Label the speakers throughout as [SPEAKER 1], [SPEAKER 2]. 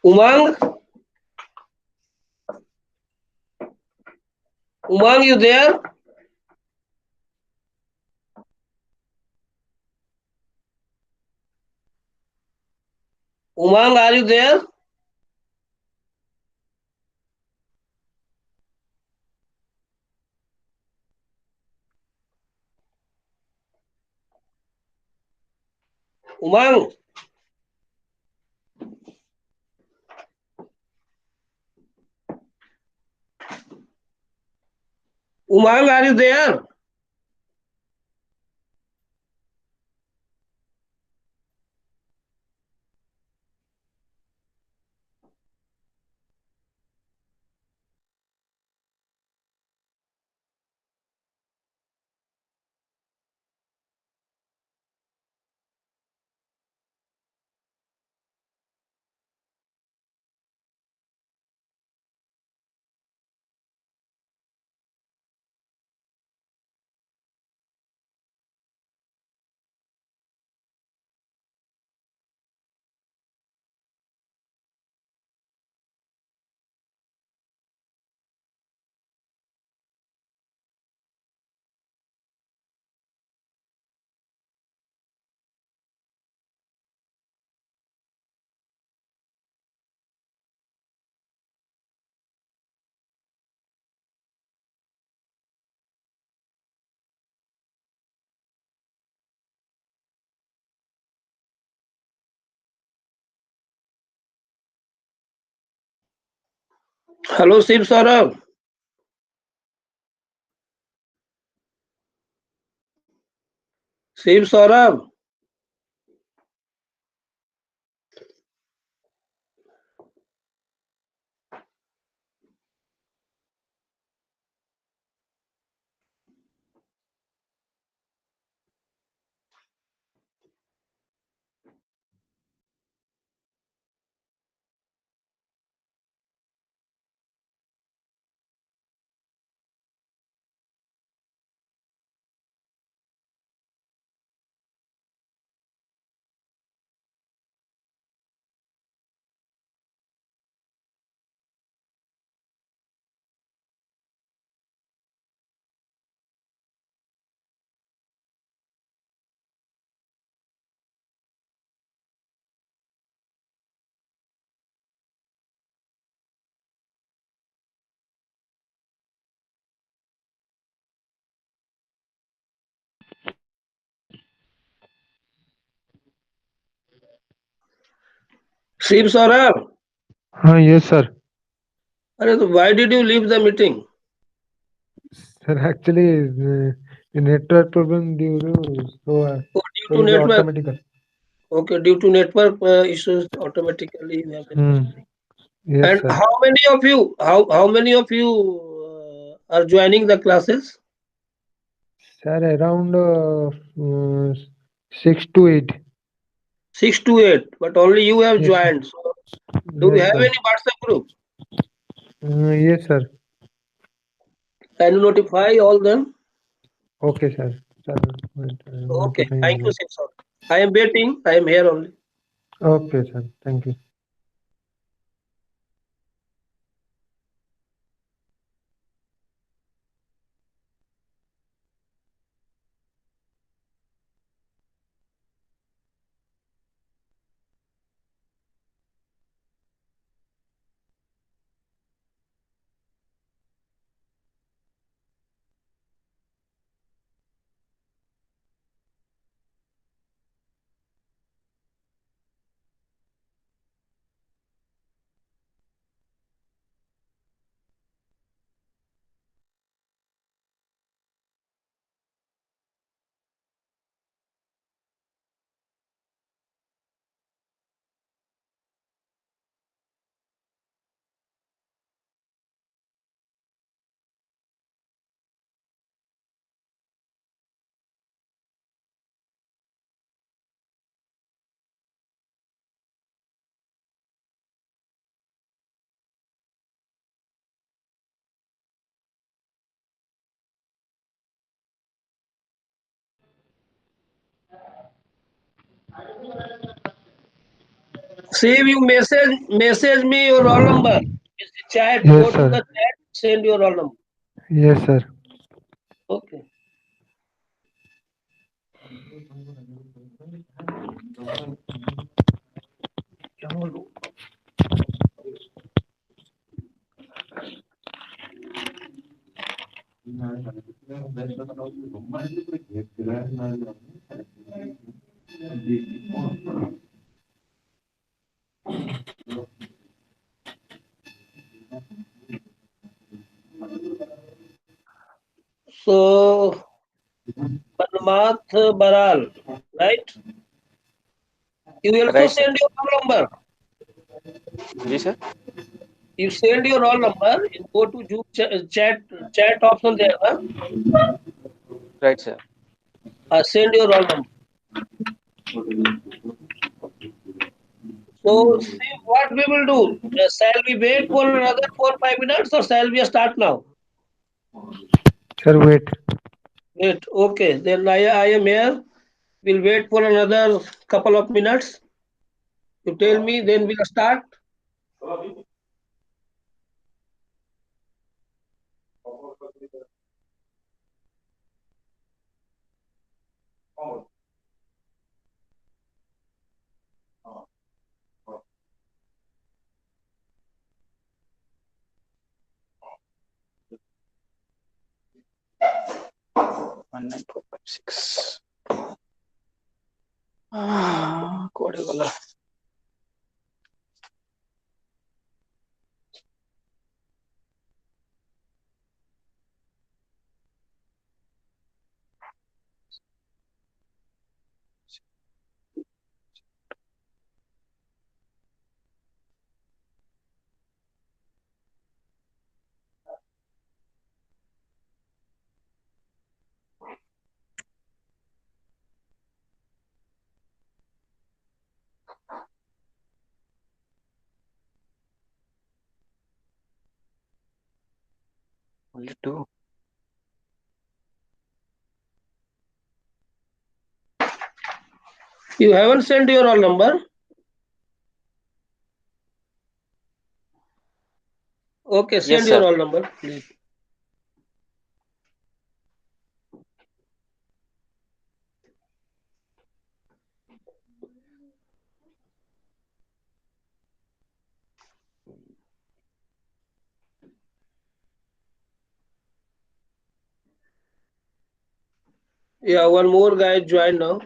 [SPEAKER 1] Umang, Umang, you there? Umang, are you there? Umang, Umang, are you there? Hello, Shiv Saurabh. Shiv Saurabh. Shiv Saurabh.
[SPEAKER 2] Yes, sir.
[SPEAKER 1] Why did you leave the meeting?
[SPEAKER 2] Sir, actually, the network problem due to
[SPEAKER 1] Oh,
[SPEAKER 2] so
[SPEAKER 1] due to
[SPEAKER 2] is
[SPEAKER 1] network.
[SPEAKER 2] automatical.
[SPEAKER 1] Okay, due to network issues, automatically you have been
[SPEAKER 2] Hmm.
[SPEAKER 1] proceeding.
[SPEAKER 2] Yes,
[SPEAKER 1] And
[SPEAKER 2] sir.
[SPEAKER 1] how many of you are joining the classes?
[SPEAKER 2] Sir, around 6 to 8.
[SPEAKER 1] 6 to 8, but only you have
[SPEAKER 2] Yes, sir.
[SPEAKER 1] joined. So, do you
[SPEAKER 2] Yes,
[SPEAKER 1] have
[SPEAKER 2] sir.
[SPEAKER 1] any WhatsApp group?
[SPEAKER 2] Yes, sir.
[SPEAKER 1] Can you notify all them?
[SPEAKER 2] Okay, sir. Sir, wait,
[SPEAKER 1] Okay,
[SPEAKER 2] notifying
[SPEAKER 1] thank you,
[SPEAKER 2] again.
[SPEAKER 1] Shiv. I am waiting. I am here only.
[SPEAKER 2] Okay, sir. Thank you.
[SPEAKER 1] See, you message me your roll number. It's the chat.
[SPEAKER 2] Yes,
[SPEAKER 1] Go to
[SPEAKER 2] sir.
[SPEAKER 1] the chat. Send your roll number.
[SPEAKER 2] Yes, sir.
[SPEAKER 1] Okay. So Manmath Baral, right? You also
[SPEAKER 3] Right, sir.
[SPEAKER 1] send your roll number.
[SPEAKER 3] Ji, sir.
[SPEAKER 1] You send your roll number. You go to chat option there. Huh?
[SPEAKER 3] Right, sir.
[SPEAKER 1] Send your roll number. So see what we will do. Shall we wait for another 4 5 minutes or shall we start now?
[SPEAKER 2] Sir, wait.
[SPEAKER 1] Wait. Okay. Then I am here. We'll wait for another couple of minutes. You tell me. Then we'll start.
[SPEAKER 3] One nine four five six. Code gala. Only two.
[SPEAKER 1] You haven't sent your roll number. Okay.
[SPEAKER 3] Yes,
[SPEAKER 1] Send your
[SPEAKER 3] sir.
[SPEAKER 1] roll number, please. Yeah. One more guy joined now.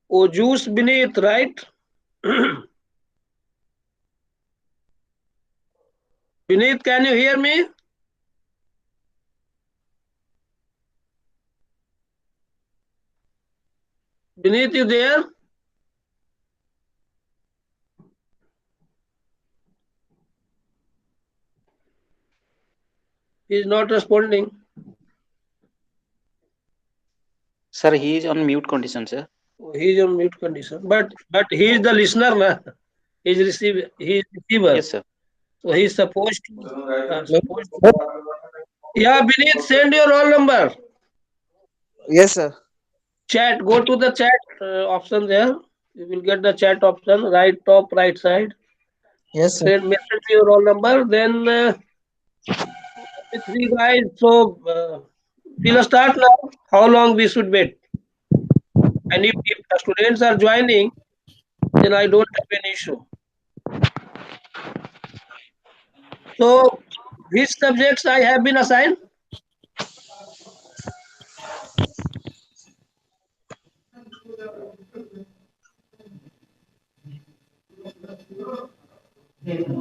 [SPEAKER 1] Oh, juice beneath, right? Beneath, can you hear me? Beneath, you there? He's not responding.
[SPEAKER 3] Sir, he is on mute condition, sir.
[SPEAKER 1] Oh, he's on mute condition. But he is the listener, na? He's receiver.
[SPEAKER 3] Yes, sir.
[SPEAKER 1] So he's supposed to. Yeah, Beneath, send your roll number.
[SPEAKER 4] Yes, sir.
[SPEAKER 1] Chat. Go to the chat option there. You will get the chat option right top right side.
[SPEAKER 4] Yes, sir.
[SPEAKER 1] Send message your roll number. Then with three guys. So we'll start now. How long we should wait? And if the students are joining, then I don't have an issue. So which subjects I have been assigned?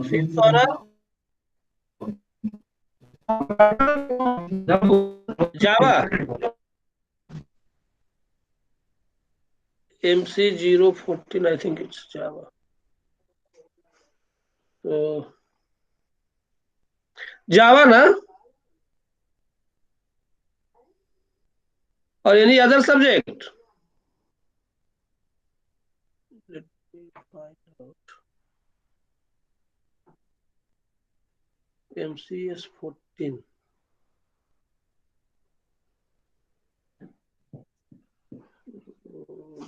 [SPEAKER 1] Fifth honor, Java, MC-014, I think it's Java. So Java, na? or any other subject? Let me find out. MCS-14.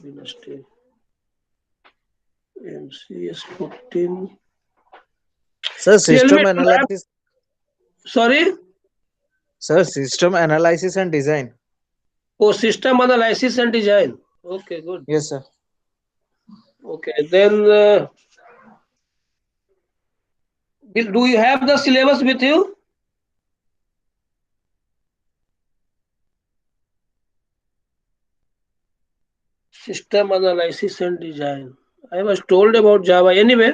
[SPEAKER 1] Dynasty. MCS-14.
[SPEAKER 4] Sir,
[SPEAKER 1] Tell me,
[SPEAKER 4] system analysis.
[SPEAKER 1] sorry?
[SPEAKER 4] Sir, system analysis and design.
[SPEAKER 1] Oh, system analysis and design. Okay, good.
[SPEAKER 4] Yes, sir.
[SPEAKER 1] Okay, then do you have the syllabus with you? System analysis and design. I was told about Java. Anyway,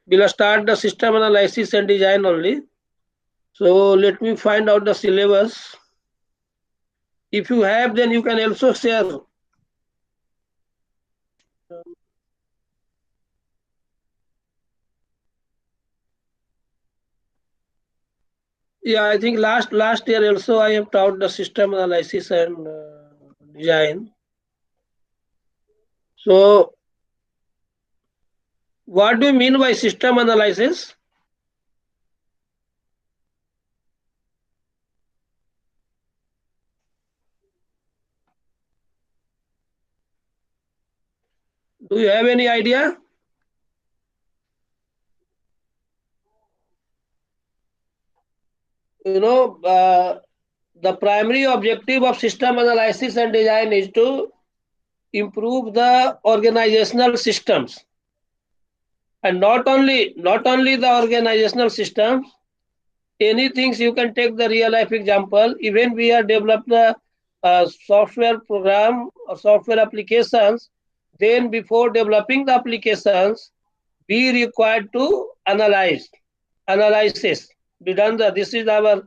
[SPEAKER 1] we'll start the system analysis and design only. So let me find out the syllabus. If you have, then you can also share. Yeah, I think last year also I have taught the system analysis and design. So what do you mean by system analysis? Do you have any idea? You know, the primary objective of system analysis and design is to improve the organizational systems, and not only the organizational systems. Anything you can take the real life example. Even we are developed the software program or software applications, then before developing the applications we required to analysis be done. This is our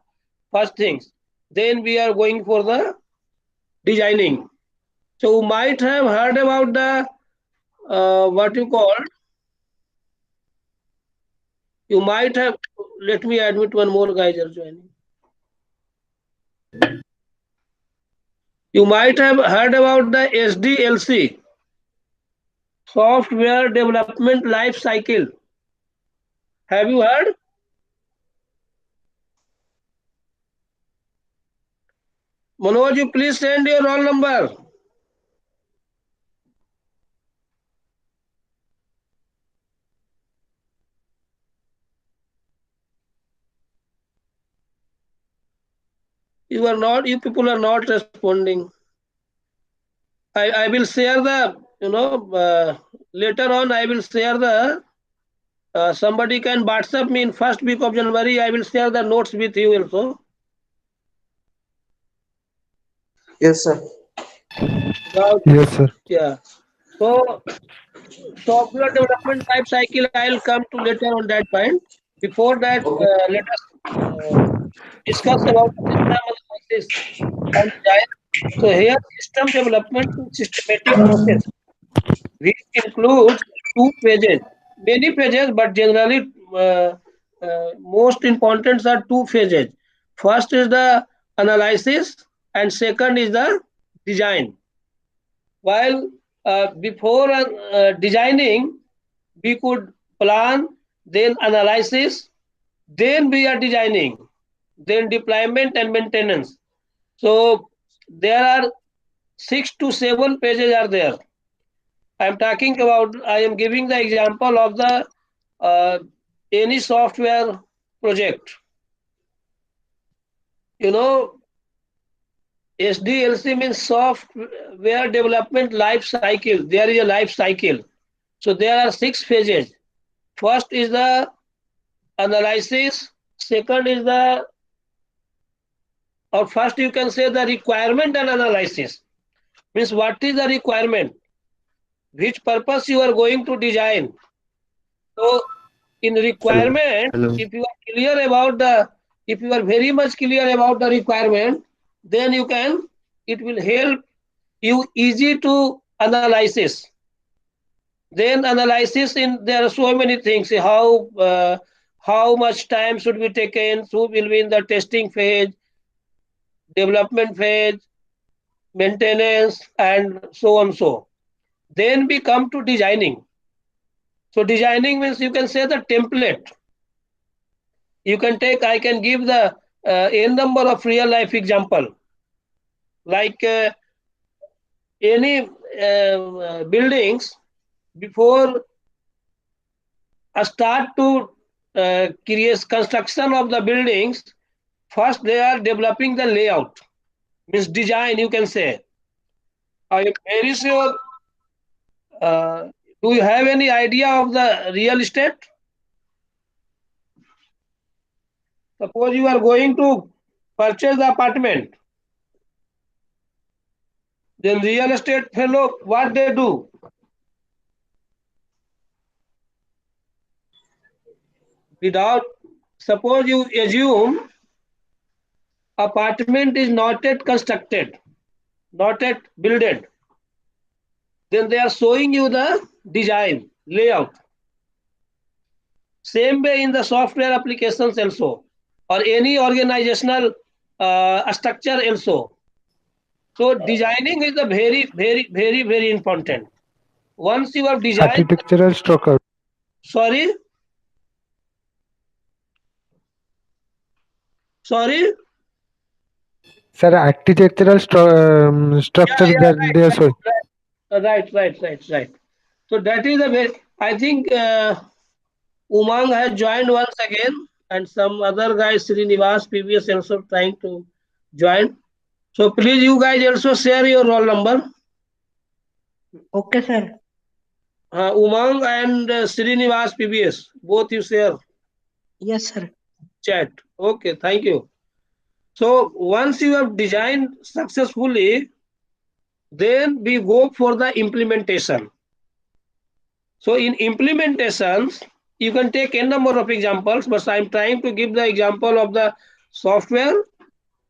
[SPEAKER 1] first things. Then we are going for the designing. So you might have heard about the what you call, you might have, let me admit one more guys are joining. You might have heard about the SDLC, software development life cycle. Have you heard? Manoj, you please send your roll number. You people are not responding. I will share the, later on I will share the, somebody can WhatsApp me in first week of January. I will share the notes with you also.
[SPEAKER 4] Yes, sir.
[SPEAKER 1] About,
[SPEAKER 2] Yes, sir.
[SPEAKER 1] yeah. So software development life cycle, I'll come to later on that point. Before that,
[SPEAKER 4] Okay.
[SPEAKER 1] let us discuss about the system analysis and design. So here, system development is systematic process which includes two phases, many phases, but generally most important are two phases. First is the analysis, and second is the design. While before designing, we could plan, then analysis, then we are designing, then deployment and maintenance. So there are 6 to 7 pages are there. I am talking about, I am giving the example of the uh, any software project. You know, SDLC means software development life cycle. There is a life cycle. So there are 6 phases. First is the analysis. Second is the, or first you can say the requirement and analysis. Means what is the requirement? Which purpose you are going to design. So in
[SPEAKER 2] Hello.
[SPEAKER 1] requirement,
[SPEAKER 2] Hello.
[SPEAKER 1] if you are clear about the, if you are very much clear about the requirement, then you can, it will help you easy to analysis. Then analysis, in there are so many things. How much time should be taken? Who will be in the testing phase, development phase, maintenance, and so on. So then we come to designing. So designing means you can say the template. You can take, I can give the n number of real life example, like any buildings before a start to create construction of the buildings. First, they are developing the layout, means design. You can say. I am very sure. Uh, do you have any idea of the real estate? Suppose you are going to purchase the apartment, then real estate fellow, what they do? Without, suppose you assume apartment is not yet constructed, not yet builded, then they are showing you the design, layout. Same way in the software applications also, or any organizational structure also. So designing is the very, very, very, very important. Once you have designed,
[SPEAKER 2] Architectural structure.
[SPEAKER 1] sorry, sorry,
[SPEAKER 2] Sir, architectural
[SPEAKER 1] yeah,
[SPEAKER 2] structure
[SPEAKER 1] yeah,
[SPEAKER 2] that they are showing.
[SPEAKER 1] right. So that is a very, I think Umang has joined once again, and some other guys, Srinivas, previous also trying to join. So please, you guys also share your roll number.
[SPEAKER 5] Okay, sir.
[SPEAKER 1] Umang and Srinivas PBS, both you share
[SPEAKER 5] Yes, sir.
[SPEAKER 1] chat. Okay, thank you. So once you have designed successfully, then we go for the implementation. So in implementations, you can take a number of examples, but I'm trying to give the example of the software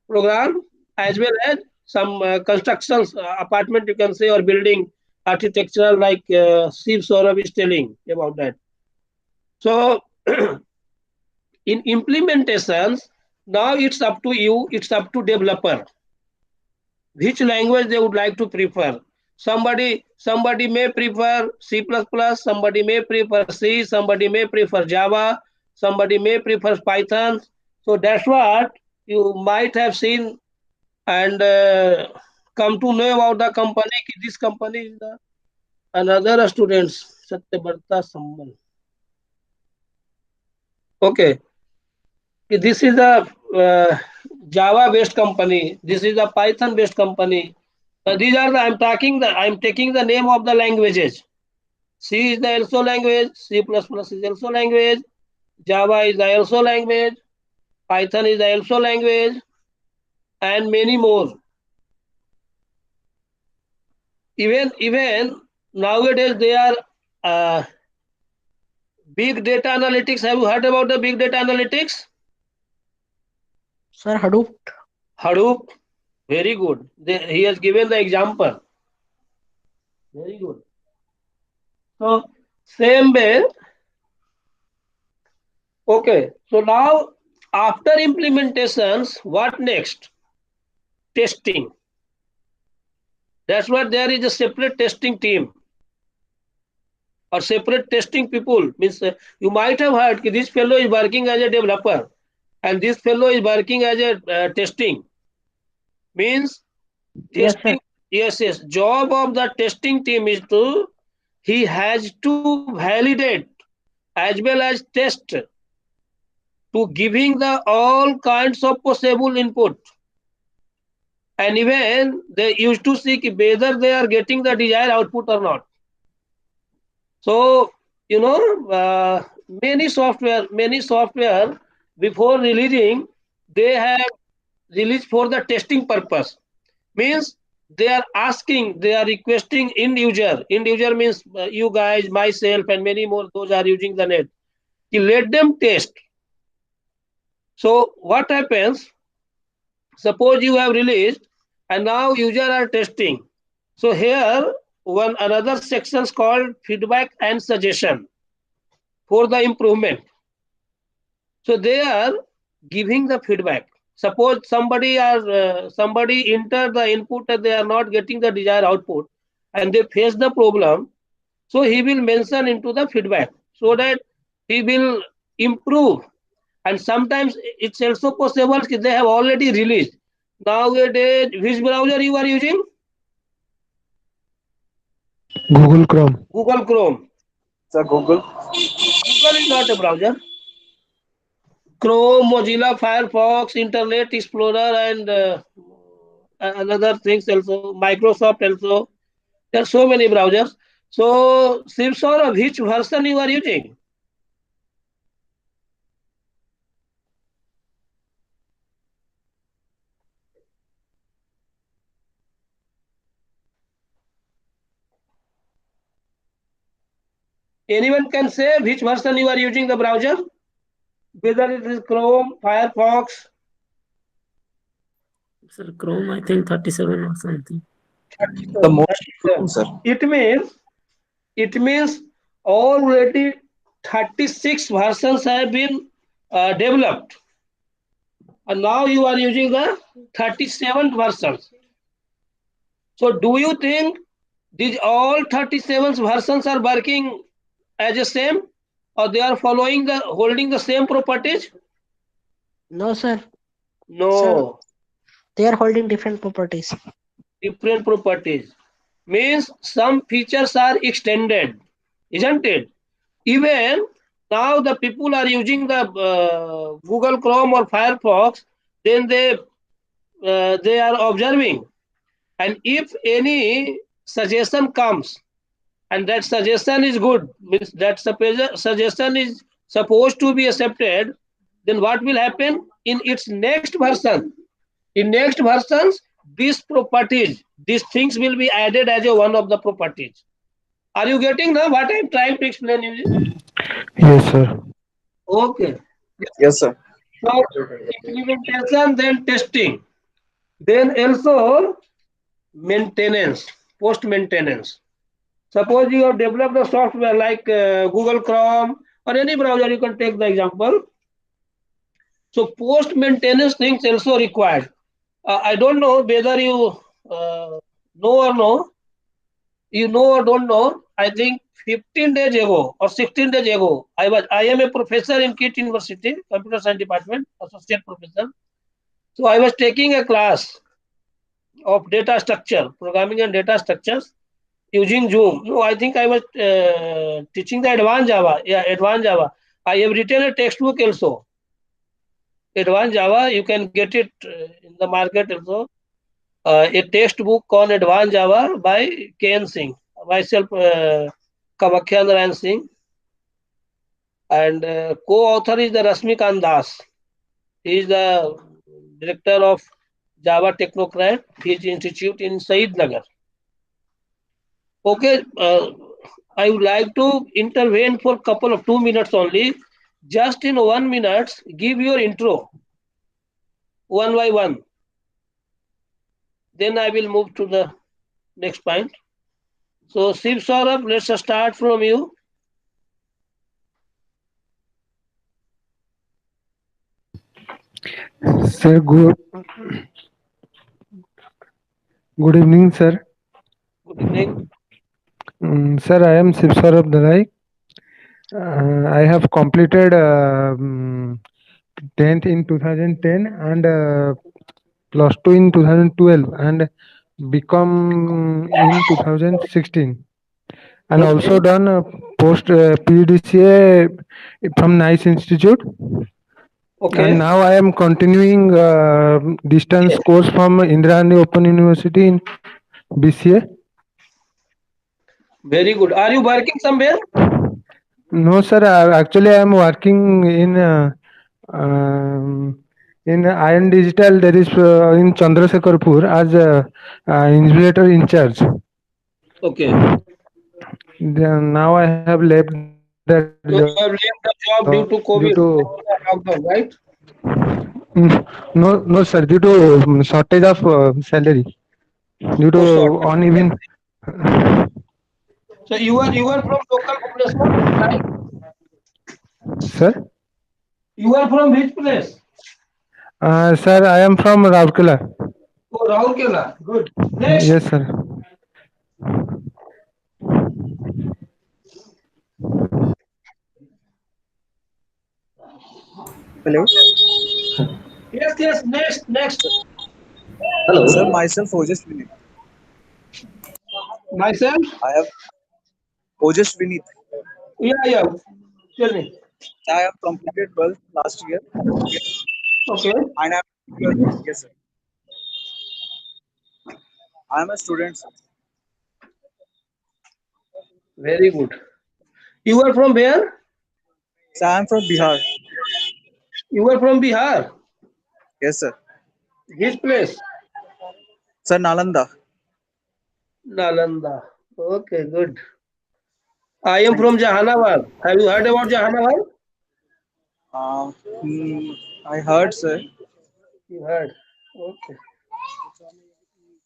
[SPEAKER 1] program as well as some constructions, apartment you can say, or building architectural, like Steve Saurabh is telling about that. So in implementations, now it's up to you, it's up to developer which language they would like to prefer. Somebody may prefer C++, somebody may prefer C, somebody may prefer Java, somebody may prefer Python. So that's what you might have seen and come to know about the company. This company is the another students, Satyabarta Sammal. Okay, this is a Java based company. This is a Python based company. These are the, I'm taking the name of the languages. C is the also language, C++ is also language, Java is the also language, Python is the also language, and many more. Even nowadays they are uh, big data analytics. Have you heard about the big data analytics?
[SPEAKER 5] Sir, Hadoop.
[SPEAKER 1] Hadoop, very good. He has given the example. Very good. So same way. Okay. So now after implementations, what next? Testing. That's why there is a separate testing team or separate testing people. Means you might have heard that this fellow is working as a developer and this fellow is working as a testing. Means
[SPEAKER 5] Yes, sir.
[SPEAKER 1] testing. Yes. Job of the testing team is to he has to validate as well as test to giving the all kinds of possible input. And even they used to see whether they are getting the desired output or not. So many software before releasing, they have released for the testing purpose. Means they are requesting end user. End user means you guys, myself, and many more. Those are using the net. You let them test. So what happens? Suppose you have released, and now user are testing. So here one another sections called feedback and suggestion for the improvement. So they are giving the feedback. Suppose somebody enter the input and they are not getting the desired output, and they face the problem. So he will mention into the feedback so that he will improve. And sometimes it's also possible that they have already released. Nowadays, which browser you are using?
[SPEAKER 2] Google Chrome.
[SPEAKER 1] Google Chrome.
[SPEAKER 4] Sir, Google.
[SPEAKER 1] Google is not a browser. Chrome, Mozilla, Firefox, Internet Explorer, and another things also. Microsoft also. There are so many browsers. So, Sir, which version you are using? Anyone can say which version you are using the browser? Whether it is Chrome, Firefox,
[SPEAKER 6] Sir, Chrome, I think 37 or something.
[SPEAKER 4] The most sir.
[SPEAKER 1] It means already 36 versions have been developed, and now you are using the 37th versions. So, do you think these all 37 versions are working as a same, or they are following the holding the same properties?
[SPEAKER 5] No, sir. Sir,
[SPEAKER 1] No,
[SPEAKER 5] they are holding different properties.
[SPEAKER 1] different properties means some features are extended, isn't it? Even now the people are using the Google Chrome or Firefox, then they are observing, and if any suggestion comes and that suggestion is good, means that suggestion is supposed to be accepted, then what will happen in its next version? In next versions, these properties, these things will be added as a one of the properties. Are you getting now what I am trying to explain you?
[SPEAKER 2] Yes, sir.
[SPEAKER 1] Okay.
[SPEAKER 4] Yes, sir.
[SPEAKER 1] So implementation, then testing, then also maintenance, post maintenance. Suppose you have developed a software like Google Chrome or any browser, you can take the example. So post maintenance things also required. I don't know whether you know or no. You know or don't know. I think 15 days ago or 16 days ago, I am a professor in KIT University, Computer Science Department, associate professor. So I was taking a class of data structure, programming and data structures using Zoom. No, I think I was teaching the advanced Java. Yeah, advanced Java. I have written a textbook also. Advanced Java, you can get it in the market also. A textbook on advanced Java by Ken Singh. Myself, Kamakhya Narayan Singh, and co-author is the Rasmikant Das. He is the director of Java Technocrat, his institute in Said Nagar. Okay, I would like to intervene for a couple of 2 minutes only. Just in 1 minute, give your intro one by one. Then I will move to the next point. So, Shiv Saurabh, let's start from you.
[SPEAKER 2] Sir, good evening, sir.
[SPEAKER 1] Good evening.
[SPEAKER 2] Sir, I am Sibsarab Dalai. I have completed 10th in 2010 and plus 2 in 2012 and become in 2016, and
[SPEAKER 1] Okay.
[SPEAKER 2] also done post PDCA from Nice Institute, and
[SPEAKER 1] Okay.
[SPEAKER 2] now I am continuing distance
[SPEAKER 1] Yes.
[SPEAKER 2] course from Indira Gandhi Open University in BCA.
[SPEAKER 1] Very good. Are you working somewhere?
[SPEAKER 2] No, sir. Actually, I am working um, in Iron Digital. There is in Chandrasekharpur as invigilator in charge.
[SPEAKER 1] Okay.
[SPEAKER 2] Then now I have left that job
[SPEAKER 1] So you have
[SPEAKER 2] due
[SPEAKER 1] left
[SPEAKER 2] to
[SPEAKER 1] the job due to COVID, lockdown, right?
[SPEAKER 2] no, no, sir. Due to shortage of salary, due to
[SPEAKER 1] Oh, short.
[SPEAKER 2] uneven.
[SPEAKER 1] So you are from local Bhubaneswar, right?
[SPEAKER 2] Sir,
[SPEAKER 1] You are from which place?
[SPEAKER 2] Sir, I am from Raurkela.
[SPEAKER 1] Oh, Raurkela. Good. Next.
[SPEAKER 2] Yes, sir.
[SPEAKER 4] Hello.
[SPEAKER 1] Yes, yes. Next.
[SPEAKER 4] Sir,
[SPEAKER 7] Hello.
[SPEAKER 4] myself Ojas Vinit.
[SPEAKER 1] Myself.
[SPEAKER 4] I have Ojas Vinit.
[SPEAKER 1] Yeah. Tell me.
[SPEAKER 4] I have completed 12th last year. Yes.
[SPEAKER 1] Okay.
[SPEAKER 4] And yes, sir. I am a student, sir.
[SPEAKER 1] Very good. You are from where?
[SPEAKER 4] So I am from Bihar.
[SPEAKER 1] You are from Bihar.
[SPEAKER 4] Yes, sir.
[SPEAKER 1] Which place?
[SPEAKER 4] Sir, Nalanda.
[SPEAKER 1] Nalanda. Okay, good. I am
[SPEAKER 4] Thank
[SPEAKER 1] from
[SPEAKER 4] you.
[SPEAKER 1] Jahanabad. Have you heard about Jahanabad?
[SPEAKER 4] Uh, hmm, I heard, sir.
[SPEAKER 1] You heard. Okay.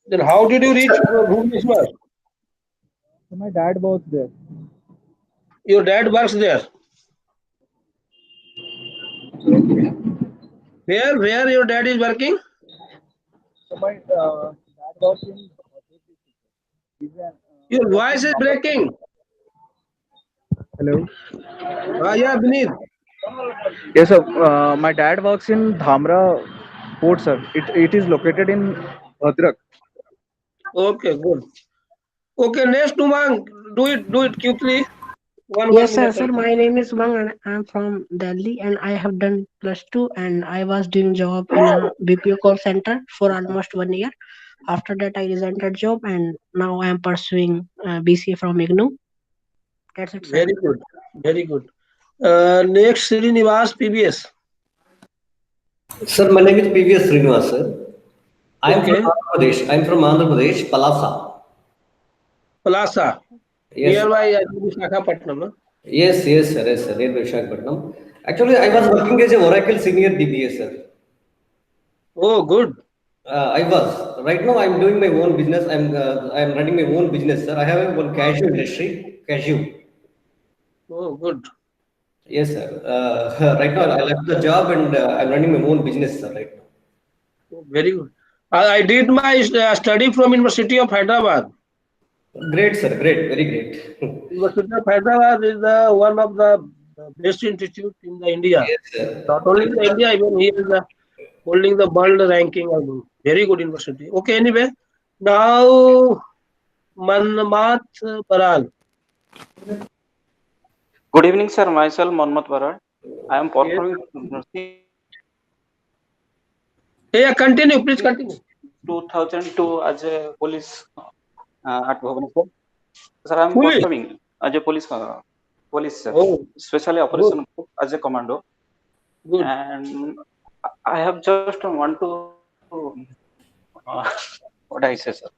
[SPEAKER 1] Then how did you reach Bhubaneswar?
[SPEAKER 4] So my dad was there.
[SPEAKER 1] Your dad works there. Where your dad is working?
[SPEAKER 4] So my dad was in.
[SPEAKER 1] Your voice is breaking.
[SPEAKER 4] Hello.
[SPEAKER 1] Yeah, Beneath.
[SPEAKER 4] Yes, sir. My dad works in Dhamra Port, sir. It is located in Bhadrak.
[SPEAKER 1] Okay, good. Okay, next Umang. Do it quickly. One
[SPEAKER 5] Yes, sir.
[SPEAKER 1] minute.
[SPEAKER 5] Sir, my name is Bang and I'm from Delhi and I have done plus two and I was doing job in a BPO call center for almost 1 year. After that, I resigned that job and now I am pursuing BCA from IGNU. That's it, sir.
[SPEAKER 1] Very good. Very good. Next, Srinivas PBS.
[SPEAKER 7] Sir, my name is PVS Srinivas, sir. I am from
[SPEAKER 1] Okay.
[SPEAKER 7] Andhra Pradesh. I am from Andhra Pradesh, Palasa.
[SPEAKER 1] Palasa.
[SPEAKER 7] Yes,
[SPEAKER 1] Nearby Visakhapatnam. No?
[SPEAKER 7] yes, sir, near Visakhapatnam. Actually, I was working as a Oracle senior DBA, sir.
[SPEAKER 1] Oh, good.
[SPEAKER 7] I was. Right now, I'm doing my own business. I'm running my own business, sir. I have one cashew industry, cashew.
[SPEAKER 1] Oh, good.
[SPEAKER 7] Yes, sir. Right now, I left the job and I'm running my own business, sir, right now.
[SPEAKER 1] Oh, very good. I did my study from University of Hyderabad.
[SPEAKER 7] Great, sir. Great. Very great.
[SPEAKER 1] University of Hyderabad is one of the best institute in the India.
[SPEAKER 7] Yes, sir.
[SPEAKER 1] Not only in the India, even he is holding the world ranking. Very good university. Okay, anyway. Now, Manmat Baral.
[SPEAKER 3] Good evening, sir. Myself, Monmat Varad. I am
[SPEAKER 1] Yes.
[SPEAKER 3] performing nursing
[SPEAKER 1] Yeah, continue. Please continue.
[SPEAKER 3] 2002 as a police at Bhubaneswar. Sir, I am
[SPEAKER 1] Fully.
[SPEAKER 3] performing as a police, sir,
[SPEAKER 1] Oh,
[SPEAKER 3] especially
[SPEAKER 1] good.
[SPEAKER 3] operation group as a commando.
[SPEAKER 1] Good.
[SPEAKER 3] And I have just want to, uh, what I say, sir,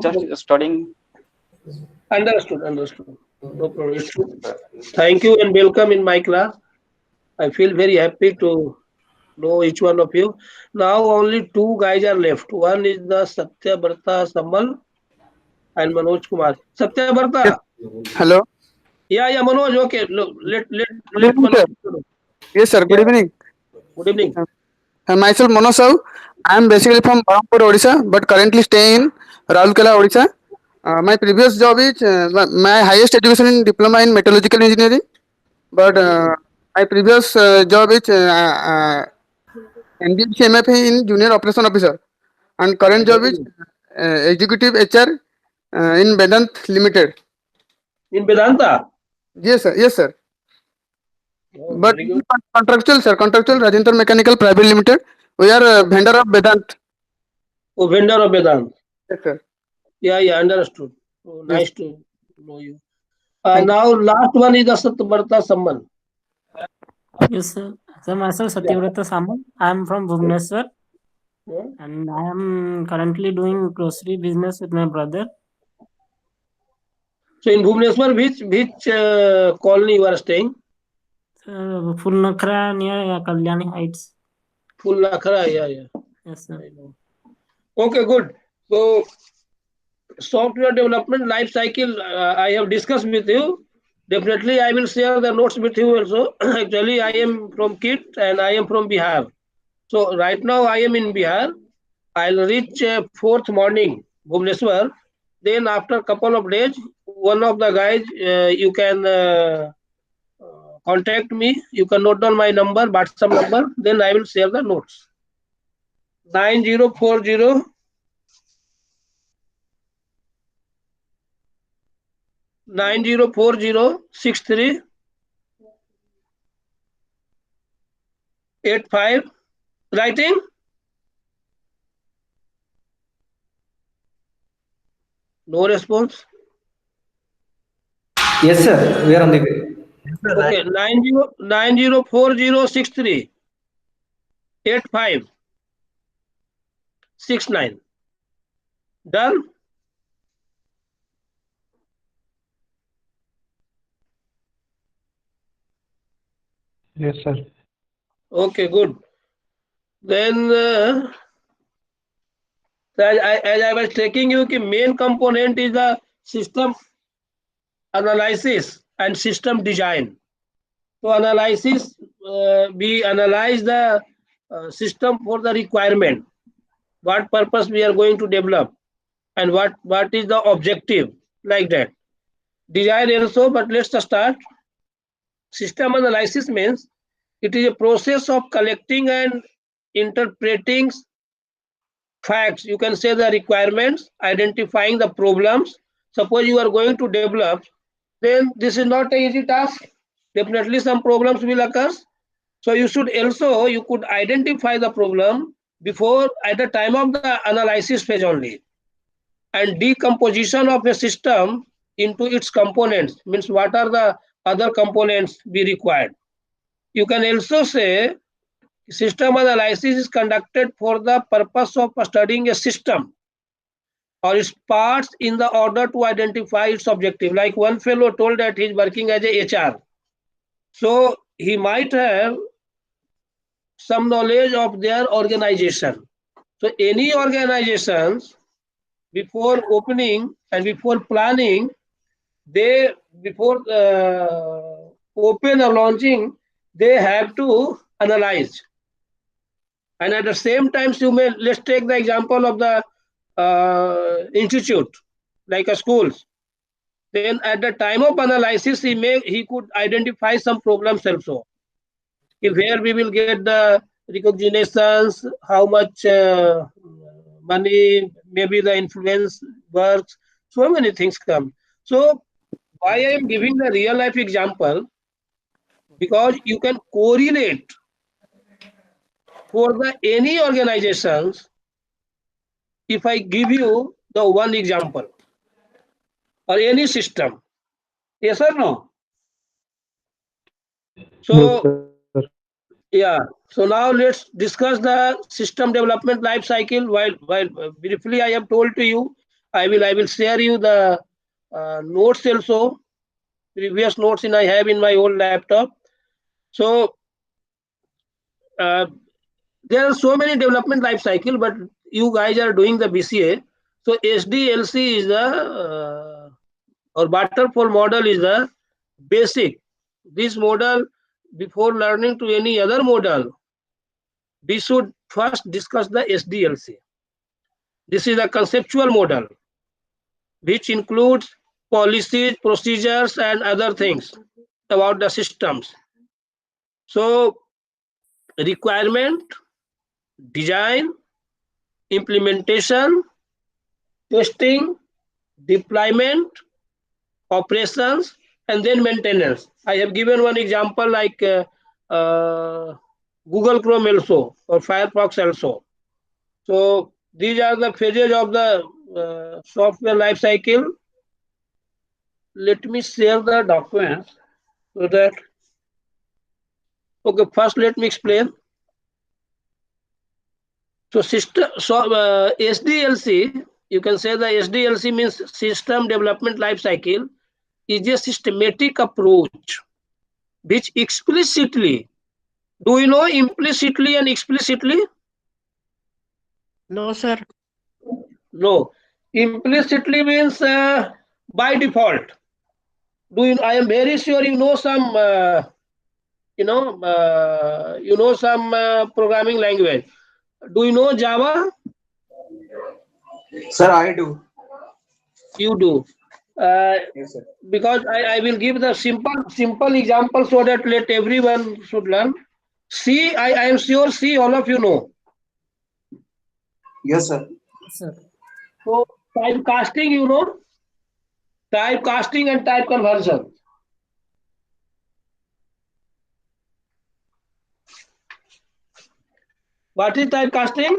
[SPEAKER 3] just
[SPEAKER 1] Okay.
[SPEAKER 3] studying.
[SPEAKER 1] Understood. No problem. It's true. Thank you and welcome in my class. I feel very happy to know each one of you. Now only two guys are left. One is the Satya Bharta Samal and Manoj Kumar. Satya
[SPEAKER 8] Yes.
[SPEAKER 1] Bharta.
[SPEAKER 8] Hello.
[SPEAKER 1] Yeah, Manoj. Okay. Look,
[SPEAKER 8] Good
[SPEAKER 1] let
[SPEAKER 8] evening,
[SPEAKER 1] Manoj.
[SPEAKER 8] sir. Yes, sir. Good
[SPEAKER 1] Yeah.
[SPEAKER 8] evening.
[SPEAKER 1] Good evening.
[SPEAKER 8] Myself, Mono Sahu. I am basically from Barampur, Odisha, but currently staying in Raulkela, Odisha. My previous job is my highest education in diploma in metallurgical engineering, but
[SPEAKER 1] Very good.
[SPEAKER 8] my previous job is NDMC MFA in junior operation officer, and current job
[SPEAKER 1] Very
[SPEAKER 8] is
[SPEAKER 1] good.
[SPEAKER 8] executive HR in Vedant Limited.
[SPEAKER 1] In Vedanta.
[SPEAKER 8] Yes, sir. Yes, sir.
[SPEAKER 1] Oh,
[SPEAKER 8] But
[SPEAKER 1] very good.
[SPEAKER 8] contractual, sir. Contractual Rajendra Mechanical Private Limited. We are a
[SPEAKER 1] Okay.
[SPEAKER 8] vendor of Vedant.
[SPEAKER 1] Oh, vendor of Vedanta.
[SPEAKER 8] Yes, sir.
[SPEAKER 1] Yeah, understood. Oh,
[SPEAKER 8] Yes.
[SPEAKER 1] nice to know you.
[SPEAKER 8] Thank you.
[SPEAKER 1] Now last one is the Satyavarta Samman.
[SPEAKER 6] Yes, sir. So myself Satyavrata Samal. I am from Bhubaneswar
[SPEAKER 1] Yeah.
[SPEAKER 6] and I am currently doing grocery business with my brother.
[SPEAKER 1] So in Bhubaneswar, which colony you are staying?
[SPEAKER 6] Full Nakra near Kalyani Heights.
[SPEAKER 1] Full Nakhara, yeah.
[SPEAKER 6] Yes, sir.
[SPEAKER 1] I know. Okay, good. So software development life cycle, I have discussed with you. Definitely, I will share the notes with you also. Actually, I am from KIT and I am from Bihar. So right now I am in Bihar. I'll reach fourth morning Bhubaneswar. Then after couple of days, one of the guys you can contact me. You can note down my number, WhatsApp number. Then I will share the notes. 9040 904063 85. Writing? No response.
[SPEAKER 7] Yes, sir. We are on the way.
[SPEAKER 1] Okay, 904063 8569. Done?
[SPEAKER 2] Yes, sir.
[SPEAKER 1] Okay, good. Then as I was taking you, the main component is the system analysis and system design. So analysis, we analyze the system for the requirement, what purpose we are going to develop, and what is the objective, like that. Design also, but let's start. System analysis means it is a process of collecting and interpreting facts. You can say the requirements, identifying the problems. Suppose you are going to develop, then this is not an easy task. Definitely some problems will occur. So you should also, you could identify the problem before, at the time of the analysis phase only. And decomposition of a system into its components means what are the other components be required. You can also say system analysis is conducted for the purpose of studying a system or its parts in the order to identify its objective. Like one fellow told that he's working as a HR. So he might have some knowledge of their organization. So any organizations, before opening and before planning, they before open or launching, they have to analyze. And at the same time, you may, let's take the example of the institute, like a schools. Then at the time of analysis, he could identify some problems also. If where we will get the recognitions, how much money, maybe the influence works, so many things come. So why I am giving the real life example, because you can correlate for the any organizations. If I give you the one example or any system, yes or no?
[SPEAKER 2] Yes,
[SPEAKER 1] So
[SPEAKER 2] sir.
[SPEAKER 1] yeah, so now let's discuss the system development life cycle. While briefly I have told to you, I will share you the notes also, previous notes in I have in my old laptop. So uh, there are so many development life cycle, but you guys are doing the BCA. So SDLC is the or waterfall model is the basic. This model, before learning to any other model, we should first discuss the SDLC. This is a conceptual model which includes policies, procedures, and other things about the systems. So requirement, design, implementation, testing, deployment, operations, and then maintenance. I have given one example like Google Chrome also or Firefox also. So these are the phases of the software life cycle. Let me share the documents so that, okay, first let me explain. So system, so SDLC, you can say the SDLC means system development life cycle, is a systematic approach which explicitly, do you know implicitly and explicitly?
[SPEAKER 5] No, sir.
[SPEAKER 1] No. Implicitly means by default. Do you? I am very sure you know some some programming language. Do you know Java?
[SPEAKER 9] Sir, I do.
[SPEAKER 1] You do. Uh,
[SPEAKER 9] Yes, sir.
[SPEAKER 1] because I will give the simple example so that let everyone should learn. C, I am sure C, all of you know.
[SPEAKER 9] Yes, sir.
[SPEAKER 6] Sir.
[SPEAKER 1] So typecasting, typecasting and type conversion. What is typecasting?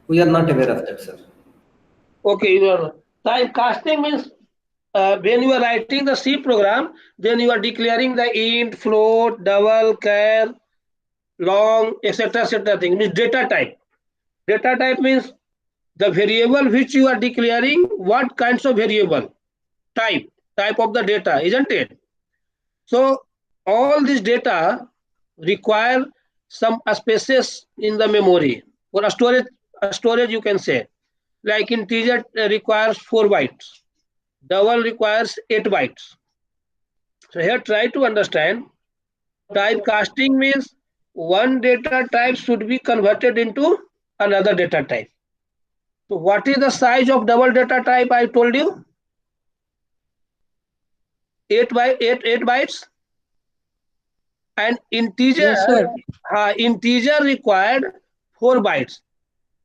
[SPEAKER 7] We are not aware of that, sir.
[SPEAKER 1] Okay, typecasting means when you are writing the C program, then you are declaring the int, float, double, char, long, etc. thing means data type. Data type means the variable which you are declaring, what kinds of variable type, type of the data, isn't it? So all this data require some spaces in the memory or a storage you can say. Like integer requires 4 bytes, double requires 8 bytes. So here try to understand typecasting means one data type should be converted into another data type. So what is the size of double data type I told you? 8 by 8 bytes, and
[SPEAKER 5] Yes, sir.
[SPEAKER 1] integer required 4 bytes.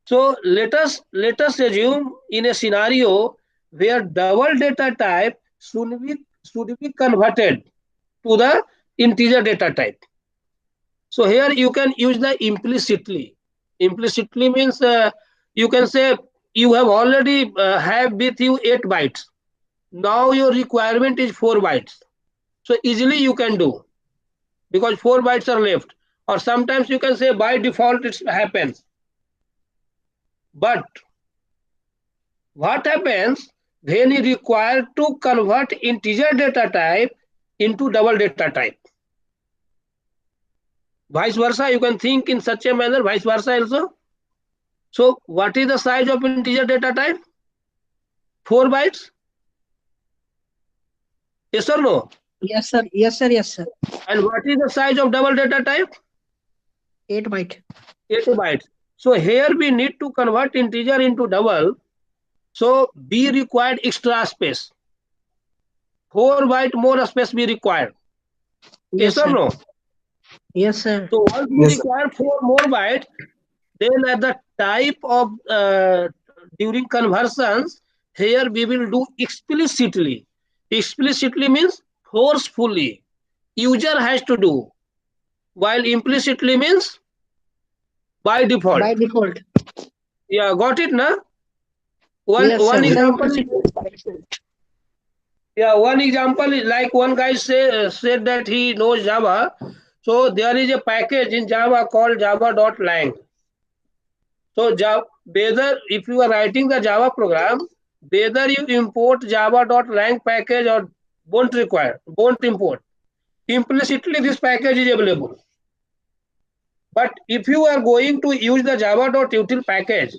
[SPEAKER 1] So let us assume in a scenario where double data type should be converted to the integer data type. So here you can use the implicitly. Implicitly means you can say you have already have with you 8 bytes. Now your requirement is 4 bytes. So easily you can do because 4 bytes are left. Or sometimes you can say by default it happens. But what happens when you require to convert integer data type into double data type? Vice versa, you can think in such a manner, vice versa also. So what is the size of integer data type? 4 bytes? Yes or no?
[SPEAKER 5] Yes, sir. Yes, sir. Yes, sir.
[SPEAKER 1] And what is the size of double data type?
[SPEAKER 5] 8 byte.
[SPEAKER 1] 8 bytes. So here we need to convert integer into double. So B required extra space. 4 byte more space be required. Yes
[SPEAKER 5] Yes,
[SPEAKER 1] or
[SPEAKER 5] sir.
[SPEAKER 1] no?
[SPEAKER 5] Yes, sir.
[SPEAKER 1] So once we
[SPEAKER 9] Yes, sir.
[SPEAKER 1] require 4 more bytes, then at the type of during conversions, here we will do explicitly. Explicitly means forcefully. User has to do, while implicitly means by default.
[SPEAKER 5] By default.
[SPEAKER 1] Yeah, got it, na? One
[SPEAKER 5] Yes,
[SPEAKER 1] one
[SPEAKER 5] sir. Sir,
[SPEAKER 1] example.
[SPEAKER 5] implicit means by default.
[SPEAKER 1] Yeah, one example is like one guy said that he knows Java. So there is a package in Java called java.lang. So whether if you are writing the Java program, whether you import java.lang package or won't import. Implicitly this package is available. But if you are going to use the java.util package,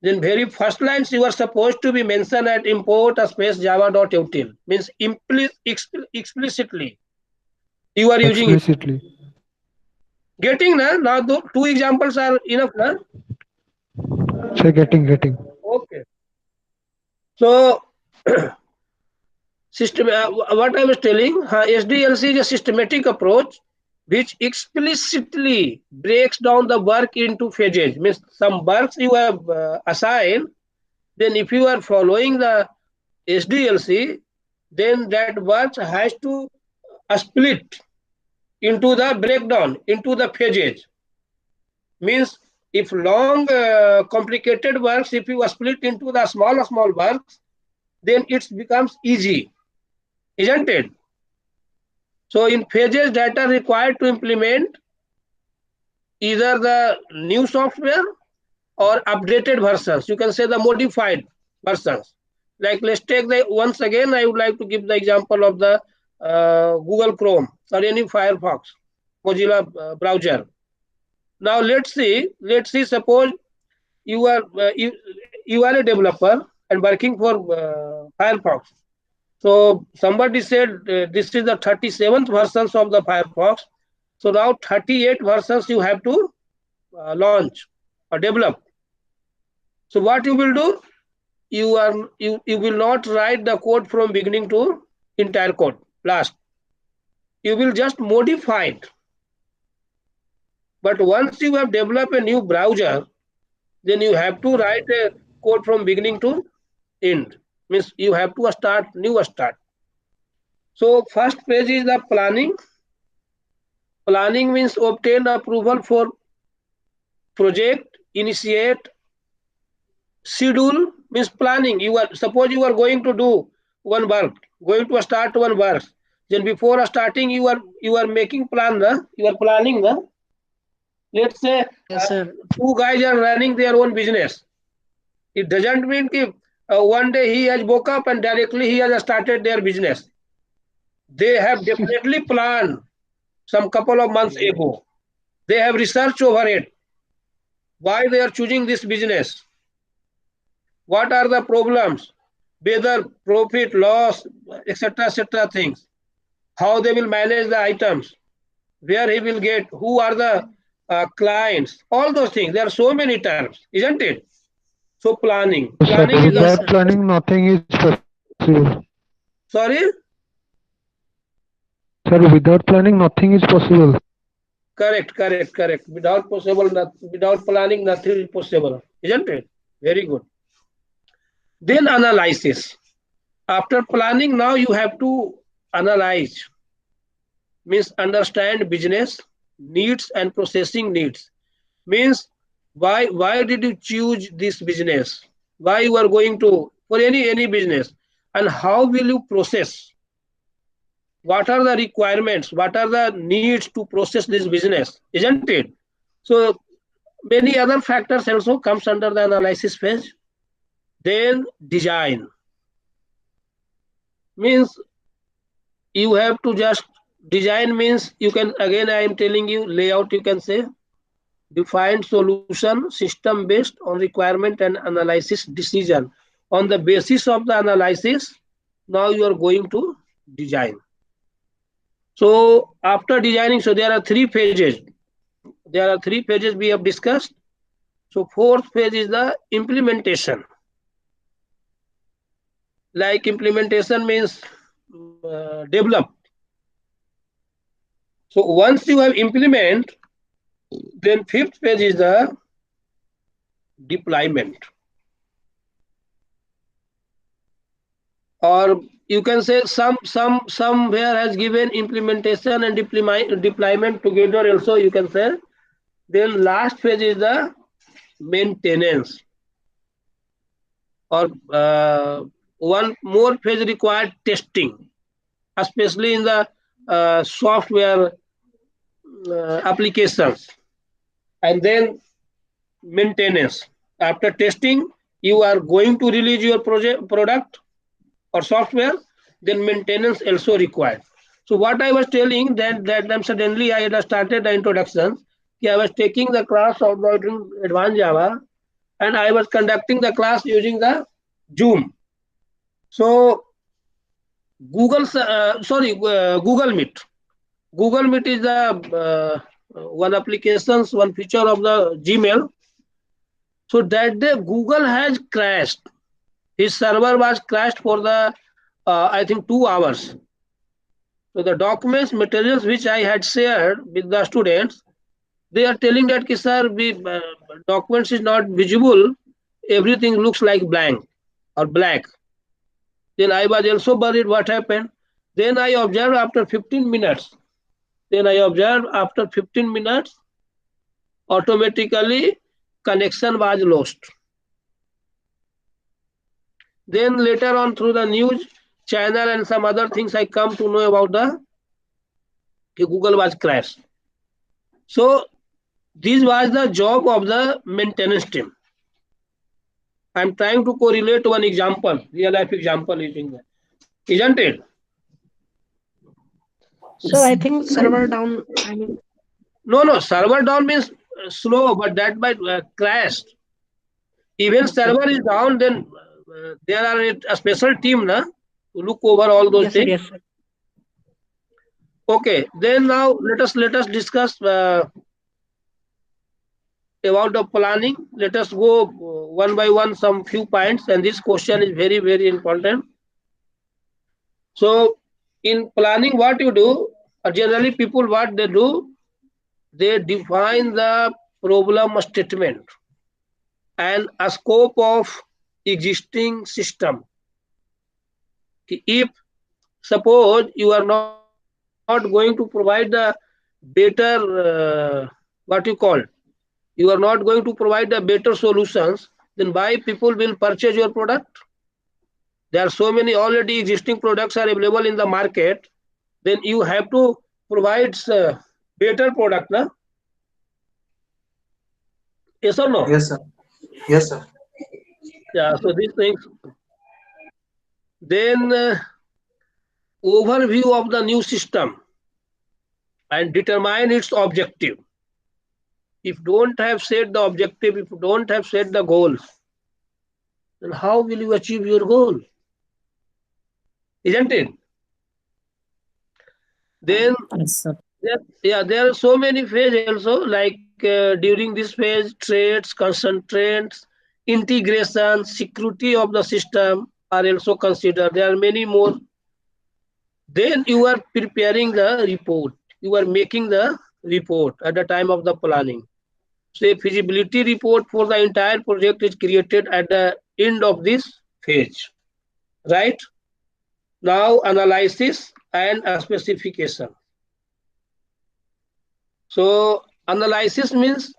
[SPEAKER 1] then very first lines you are supposed to be mentioned at import a space java.util means explicitly you are using it.
[SPEAKER 2] Explicitly.
[SPEAKER 1] Getting na? Now the two examples are enough na?
[SPEAKER 2] Say getting.
[SPEAKER 1] Okay. So what I was telling, SDLC is a systematic approach which explicitly breaks down the work into phases. Means some works you have assigned, then if you are following the SDLC, then that work has to split into the breakdown into the phases. Means if long complicated works, if you split into the small works, then it becomes easy, isn't it? So in phases that are required to implement either the new software or updated versions, you can say the modified versions. Like let's take the once again I would like to give the example of the Google Chrome or any Firefox, Mozilla browser. Now let's see suppose you are a developer and working for Firefox. So somebody said this is the 37th versions of the Firefox. So now 38 versions you have to launch or develop. So what you will do? You will not write the code from beginning to entire code last. You will just modify it. But once you have developed a new browser, then you have to write a code from beginning to end. Means you have to start. So first page is the planning. Planning means obtain approval for project, initiate, schedule means planning. Suppose you are going to do one work, going to start one work. Then before starting, you are making plan. You are planning. Let's say
[SPEAKER 5] Yes, sir.
[SPEAKER 1] two guys are running their own business. It doesn't mean that one day he has woke up and directly he has started their business. They have definitely planned some couple of months ago. They have researched over it. Why they are choosing this business? What are the problems? Whether profit, loss, etc. things. How they will manage the items. Where he will get. Who are the clients? All those things. There are so many terms, isn't it? So planning.
[SPEAKER 2] Yes, sir.
[SPEAKER 1] Planning is the
[SPEAKER 5] Yes,
[SPEAKER 2] Without
[SPEAKER 5] sir.
[SPEAKER 2] planning, nothing is possible.
[SPEAKER 1] sorry.
[SPEAKER 2] Sir, without planning, nothing is possible.
[SPEAKER 1] Correct. Without planning, nothing is possible, isn't it? Very good. Then analysis. After planning, now you have to analyze. Means understand business needs and processing needs. Means why did you choose this business? Why you are going to for any business, and how will you process? What are the requirements? What are the needs to process this business? Isn't it? So many other factors also comes under the analysis phase. Then design means you have to just design means you can again I am telling you layout you can say define solution system based on requirement and analysis decision. On the basis of the analysis, now you are going to design. So after designing, so there are three phases. There are three phases we have discussed. So fourth phase is the implementation. Like implementation means develop. So once you have implement, then fifth phase is the deployment. Or you can say somewhere has given implementation and deployment together also you can say. Then last phase is the maintenance. Or one more phase required testing, especially in the software applications. And then maintenance. After testing, you are going to release your product or software, then maintenance also required. So what I was telling that then suddenly I had started the introduction. I was taking the class of the advanced Java, and I was conducting the class using the Zoom. So Google Meet. Google Meet is the one applications, one feature of the Gmail. So that day Google has crashed. His server was crashed for the I think 2 hours. So the documents, materials which I had shared with the students, they are telling that sir, documents is not visible. Everything looks like blank or black. Then I was also worried what happened. Then I observed after 15 minutes. Automatically connection was lost. Then later on through the news channel and some other things I come to know about the Google was crashed. So this was the job of the maintenance team. I'm trying to correlate one example, real life example using that. Isn't it?
[SPEAKER 5] Sir, I think server down. I mean,
[SPEAKER 1] No, server down means slow, but that might crash. Even
[SPEAKER 5] okay.
[SPEAKER 1] server is down, then there are a special team na, look over all those
[SPEAKER 5] Yes, sir.
[SPEAKER 1] things.
[SPEAKER 5] Yes, sir.
[SPEAKER 1] Okay, then now let us discuss about the planning. Let us go one by one some few points, and this question is very very important. So in planning, what you do, generally people what they do, they define the problem statement and a scope of existing system. If suppose you are not going to provide the better what you call, you are not going to provide the better solutions, then why people will purchase your product? There are so many already existing products are available in the market, then you have to provide better product, na? Yes or no?
[SPEAKER 9] Yes, sir. Yes, sir.
[SPEAKER 1] Yeah, so these things. Then overview of the new system and determine its objective. If don't have set the objective, if you don't have set the goals, then how will you achieve your goal? Isn't it? Then
[SPEAKER 6] Yes, sir.
[SPEAKER 1] there are so many phases also, like during this phase, traits, concentrates, integration, security of the system are also considered. There are many more. Then you are preparing the report. You are making the report at the time of the planning. So a feasibility report for the entire project is created at the end of this phase, right? Now analysis and a specification. So analysis means,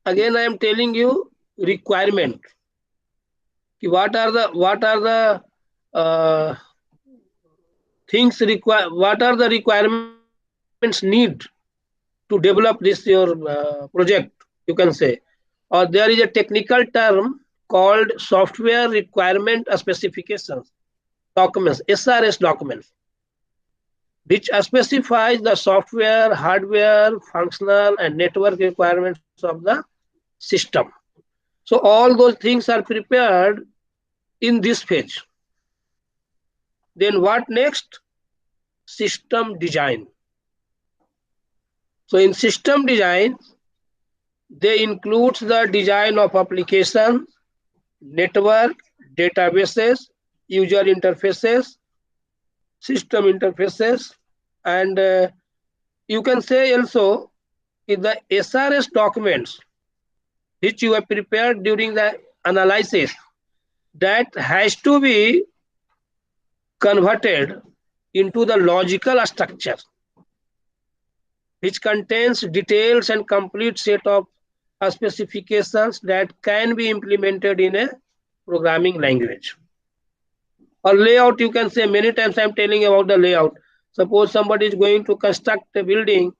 [SPEAKER 1] again I am telling you, requirement. What are the uh, things require? What are the requirements need to develop this your project? You can say, or there is a technical term called software requirement specifications documents, SRS documents, which specifies the software, hardware, functional, and network requirements of the system. So all those things are prepared in this phase. Then what next? System design. So in system design, they includes the design of application, network, databases, user interfaces, system interfaces, and you can say also in the SRS documents which you have prepared during the analysis, that has to be converted into the logical structure which contains details and complete set of specifications that can be implemented in a programming language. Or layout, you can say, many times I'm telling about the layout. Suppose somebody is going to construct a building,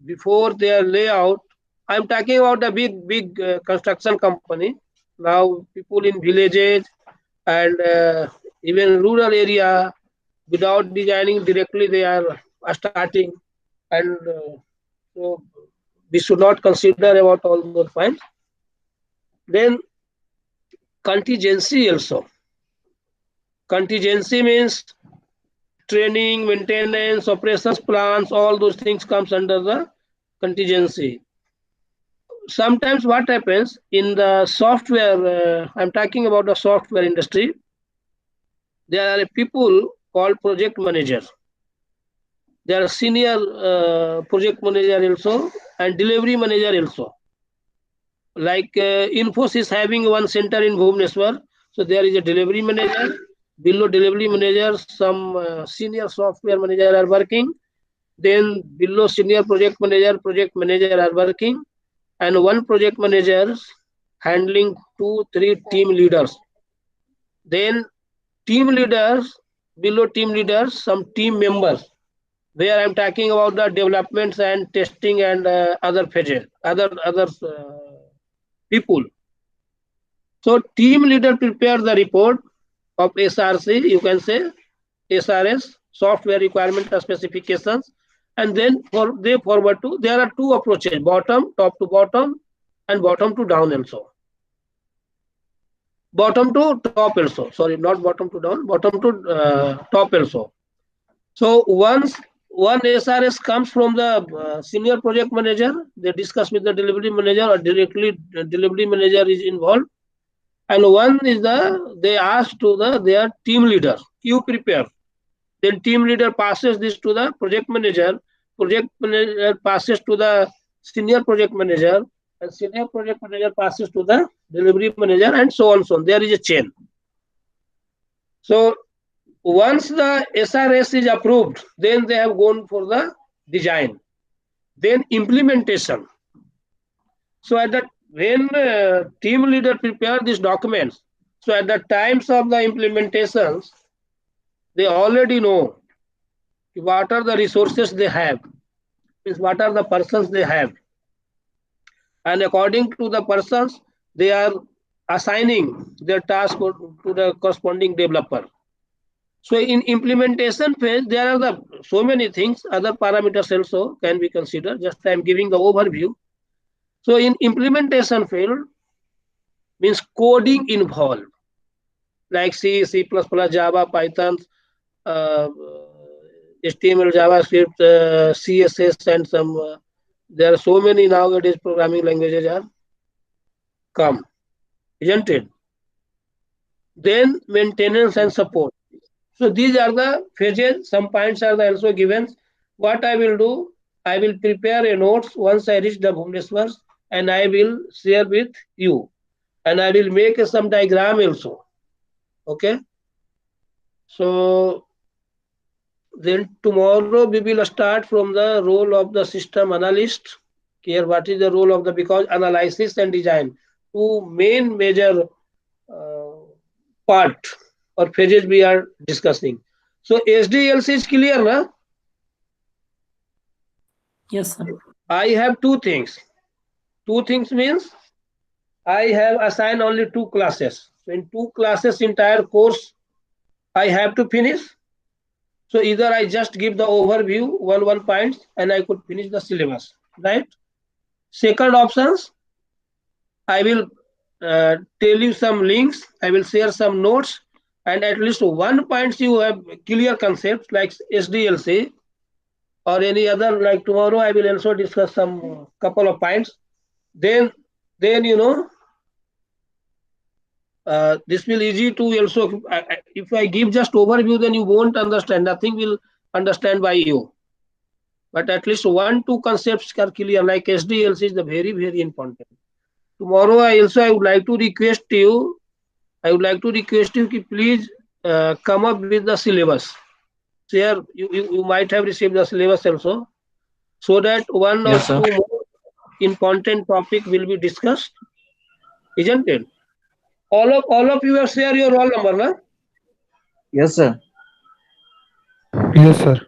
[SPEAKER 1] before their layout, I'm talking about the big construction company. Now people in villages and even rural area, without designing directly, they are starting, and so we should not consider about all those points. Then contingency also. Contingency means training, maintenance, operations plans, all those things comes under the contingency. Sometimes what happens in the software, I'm talking about the software industry, there are people called project managers. There are senior project manager also and delivery manager also. Like Infosys having one center in Bhubaneswar, so there is a delivery manager. Below delivery manager, some senior software manager are working. Then below senior project manager are working, and one project manager handling 2-3 team leaders. Then team leaders, below team leaders, some team members, where I'm talking about the developments and testing and other phases, other people. So team leader prepare the report of SRC, you can say SRS, software requirement specifications, and then they forward to, there are two approaches, bottom, top to bottom, and bottom to down also. bottom to top also. Sorry, not bottom to down, bottom to top also. So once one SRS comes from the senior project manager, they discuss with the delivery manager or directly the delivery manager is involved. And one is they ask to their team leader, you prepare. Then team leader passes this to the project manager passes to the senior project manager, and senior project manager passes to the delivery manager, and so on, so on. There is a chain. So once the SRS is approved, then they have gone for the design, then implementation. So at that when team leader prepare these documents, so at the times of the implementations, they already know what are the resources they have, means what are the persons they have, and according to the persons, they are assigning their task to the corresponding developer. So in implementation phase, there are so many things, other parameters also can be considered. Just I am giving the overview. So in implementation phase means coding involved, like C, C++, Java, Python, uh, HTML, JavaScript, CSS, and some. There are so many nowadays programming languages are come, isn't it? Then maintenance and support. So these are the phases. Some points are also given. What I will do, I will prepare a notes once I reach the Bhubaneswar, and I will share with you. And I will make some diagram also. Okay. So then tomorrow we will start from the role of the system analyst. Here, what is the role of the, because analysis and design, two main major uh, part or phases we are discussing. So SDLC is clear, na?
[SPEAKER 6] Yes, sir.
[SPEAKER 1] I have two things. Two things means I have assigned only two classes. So in two classes, entire course I have to finish. So either I just give the overview, one points, and I could finish the syllabus, right? Second options, I will tell you some links. I will share some notes, and at least one points you have clear concepts like SDLC or any other. Like tomorrow, I will also discuss some couple of points. Then, this will easy to also. If I give just overview, then you won't understand. Nothing will understand by you. But at least one, two concepts are clear. Like SDLC is the very important. Tomorrow, I would like to request you. I would like to request you to please come up with the syllabus. Share. You might have received the syllabus also, so that one or
[SPEAKER 4] Yes, sir.
[SPEAKER 1] two more important topic will be discussed, isn't it? All of you have shared your roll number, na?
[SPEAKER 4] Yes, sir.
[SPEAKER 2] Yes, sir.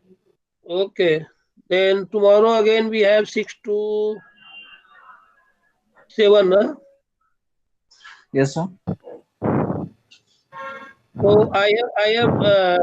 [SPEAKER 1] Okay. Then tomorrow again we have 6 to 7, na?
[SPEAKER 4] Yes, sir.
[SPEAKER 1] So I have